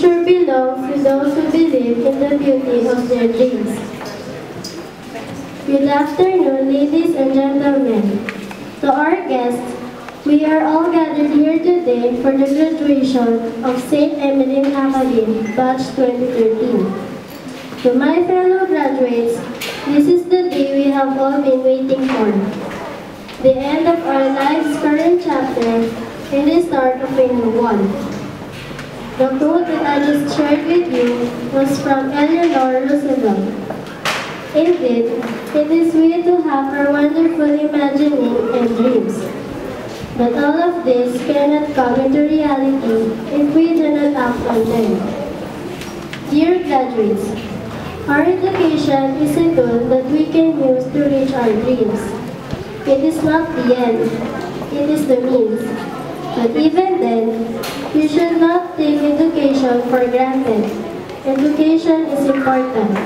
future belongs to those who believe in the beauty of their dreams. Good afternoon, ladies and gentlemen. To our guests, we are all gathered here today for the graduation of St. Emmeline Academy, Batch 2013. To my fellow graduates, this is the day we have all been waiting for. The end of our life's current chapter and the start of a new one. The quote that I just shared with you was from Eleanor Roosevelt. Indeed, it is we to have our wonderful imagining and dreams. But all of this cannot come into reality if we do not act on them. Dear graduates, our education is a tool that we can use to reach our dreams. It is not the end, it is the means. But even then, you should not take education for granted. Education is important.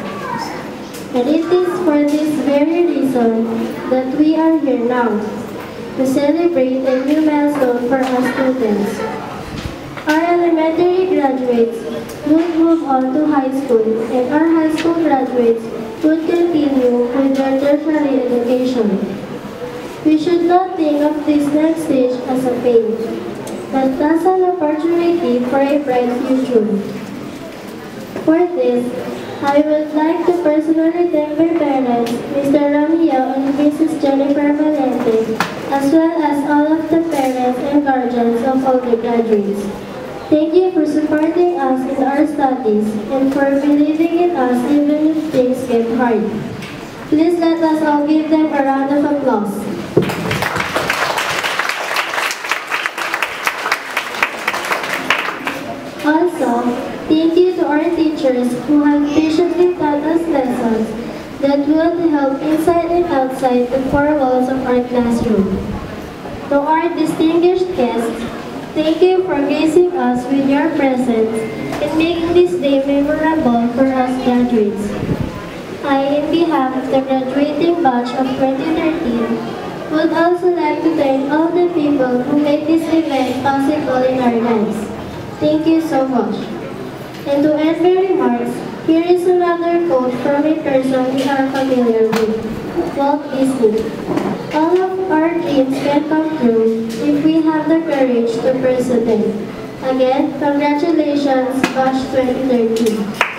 And it is for this very reason that we are here now, to celebrate a new milestone for our students. Our elementary graduates would move on to high school, and our high school graduates would continue with their tertiary education. We should not think of this next stage as a pain, but as an opportunity for a bright future. For this, I would like to personally thank my parents, Mr. Ramio and Mrs. Jennifer Valente, as well as all of the parents and guardians of all the graduates. Thank you for supporting us in our studies and for believing in us even if things get hard. Please let us all give them a round of applause. Also, thank you to our teachers who have patiently taught us lessons that will help inside and outside the four walls of our classroom. To our distinguished guests, thank you for gracing us with your presence and making this day memorable for us graduates. I, in behalf of the graduating batch of 2013, would also like to thank all the people who made this event possible in our lives. Thank you so much. And to end my remarks, here is another quote from a person we are familiar with, Walt Disney. All of our dreams can come true if we have the courage to pursue them. Again, congratulations, Batch 2013.